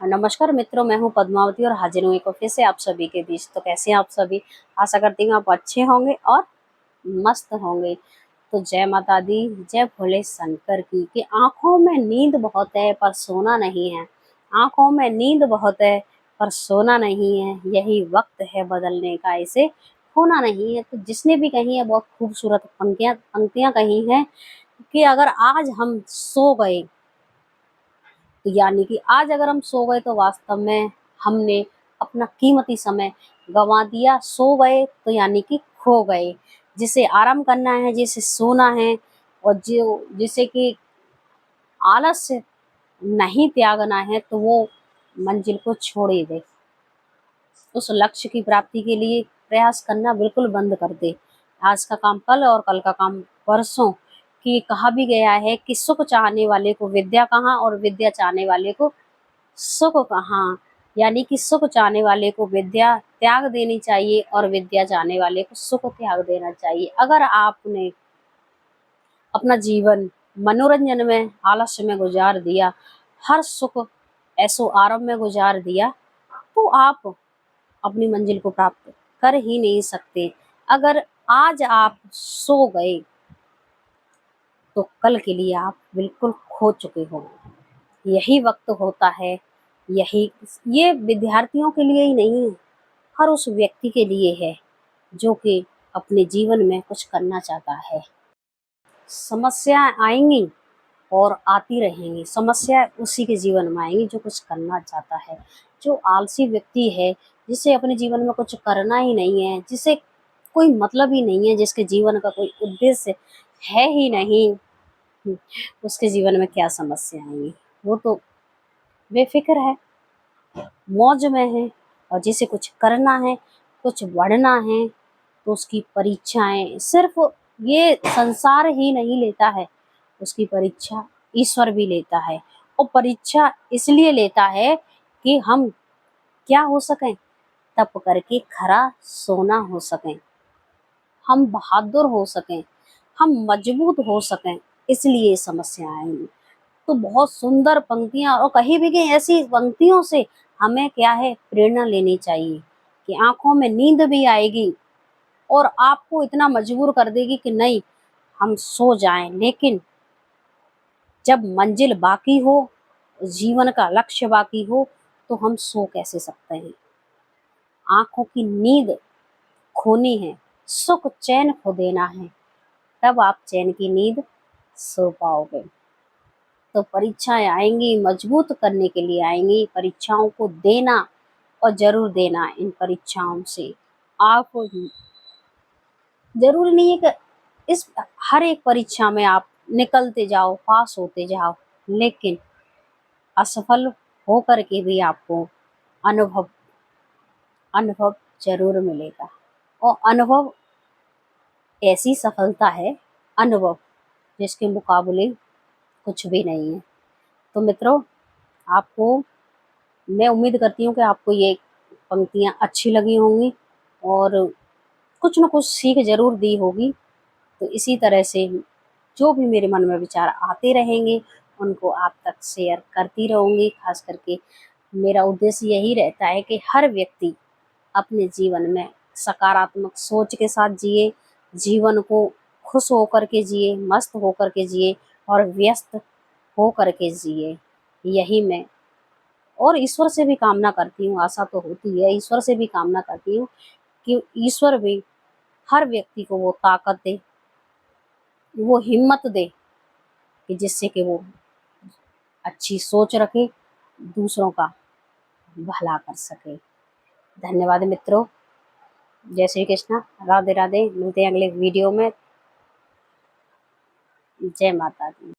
नमस्कार मित्रों, मैं हूं पद्मावती और हाजिर हूं एक फिर से आप सभी के बीच। तो कैसे हैं आप सभी? आशा करती हूँ आप अच्छे होंगे और मस्त होंगे। तो जय माता दी, जय भोले शंकर की। कि आंखों में नींद बहुत है पर सोना नहीं है, आंखों में नींद बहुत है पर सोना नहीं है, यही वक्त है बदलने का, इसे खोना नहीं है। तो जिसने भी कही है बहुत खूबसूरत पंक्तियां पंक्तियां कही हैं कि अगर आज हम सो गए, तो यानी कि आज अगर हम सो गए तो वास्तव में हमने अपना कीमती समय गंवा दिया। सो गए तो यानी कि खो गए। जिसे आराम करना है, जिसे सोना है और जो जिसे कि आलस्य नहीं त्यागना है, तो वो मंजिल को छोड़ ही दे। उस लक्ष्य की प्राप्ति के लिए प्रयास करना बिल्कुल बंद कर दे। आज का काम कल और कल का काम परसों। कि कहा भी गया है कि सुख चाहने वाले को विद्या कहाँ और विद्या चाहने वाले को सुख कहाँ। यानी कि सुख चाहने वाले को विद्या त्याग देनी चाहिए और विद्या चाहने वाले को सुख त्याग देना चाहिए। अगर आपने अपना जीवन मनोरंजन में, आलस्य में गुजार दिया, हर सुख ऐसो आराम में गुजार दिया, तो आप अपनी मंजिल को प्राप्त कर ही नहीं सकते। अगर आज आप सो गए तो कल के लिए आप बिल्कुल खो चुके हो। यही वक्त होता है, यही ये विद्यार्थियों के लिए ही नहीं है, हर उस व्यक्ति के लिए है जो कि अपने जीवन में कुछ करना चाहता है। समस्याएं आएंगी और आती रहेंगी। समस्याएं उसी के जीवन में आएंगी जो कुछ करना चाहता है। जो आलसी व्यक्ति है, जिसे अपने जीवन में कुछ करना ही नहीं है, जिसे कोई मतलब ही नहीं है, जिसके जीवन का कोई उद्देश्य है ही नहीं, उसके जीवन में क्या समस्या आएंगी? वो तो बेफिक्र है, मौज में है। और जिसे कुछ करना है, कुछ बढ़ना है, तो उसकी परीक्षाएं सिर्फ ये संसार ही नहीं लेता है, उसकी परीक्षा ईश्वर भी लेता है। और परीक्षा इसलिए लेता है कि हम क्या हो सकें, तप करके खरा सोना हो सकें, हम बहादुर हो सकें, हम मजबूत हो सकें, इसलिए समस्याएं आएंगी। तो बहुत सुंदर पंक्तियां, और कहीं भी कहीं ऐसी पंक्तियों से हमें क्या है, प्रेरणा लेनी चाहिए कि आंखों में नींद भी आएगी और आपको इतना मजबूर कर देगी कि नहीं, हम सो जाएं। लेकिन जब मंजिल बाकी हो, जीवन का लक्ष्य बाकी हो, तो हम सो कैसे सकते हैं? आंखों की नींद खोनी है, सुख चैन खो देना है, तब आप चैन की नींद सो पाओगे। तो परीक्षाएं आएंगी, मजबूत करने के लिए आएंगी। परीक्षाओं को देना और जरूर देना। इन परीक्षाओं से आप, जरूरी नहीं है कि इस हर एक परीक्षा में आप निकलते जाओ, पास होते जाओ, लेकिन असफल होकर के भी आपको अनुभव अनुभव जरूर मिलेगा। और अनुभव ऐसी सफलता है, अनुभव जिसके मुकाबले कुछ भी नहीं है। तो मित्रों, आपको, मैं उम्मीद करती हूँ कि आपको ये पंक्तियाँ अच्छी लगी होंगी और कुछ न कुछ सीख ज़रूर दी होगी। तो इसी तरह से जो भी मेरे मन में विचार आते रहेंगे, उनको आप तक शेयर करती रहूँगी। ख़ास करके मेरा उद्देश्य यही रहता है कि हर व्यक्ति अपने जीवन में सकारात्मक सोच के साथ जिए, जीवन को खुश होकर के जिए, मस्त होकर के जिए और व्यस्त होकर के जिए। यही मैं और ईश्वर से भी कामना करती हूँ, आशा तो होती है, ईश्वर से भी कामना करती हूँ कि ईश्वर भी हर व्यक्ति को वो ताकत दे, वो हिम्मत दे कि जिससे कि वो अच्छी सोच रखे, दूसरों का भला कर सके। धन्यवाद मित्रों। जय श्री कृष्णा, राधे राधे। मिलते हैं अगले वीडियो में। जय माता दी।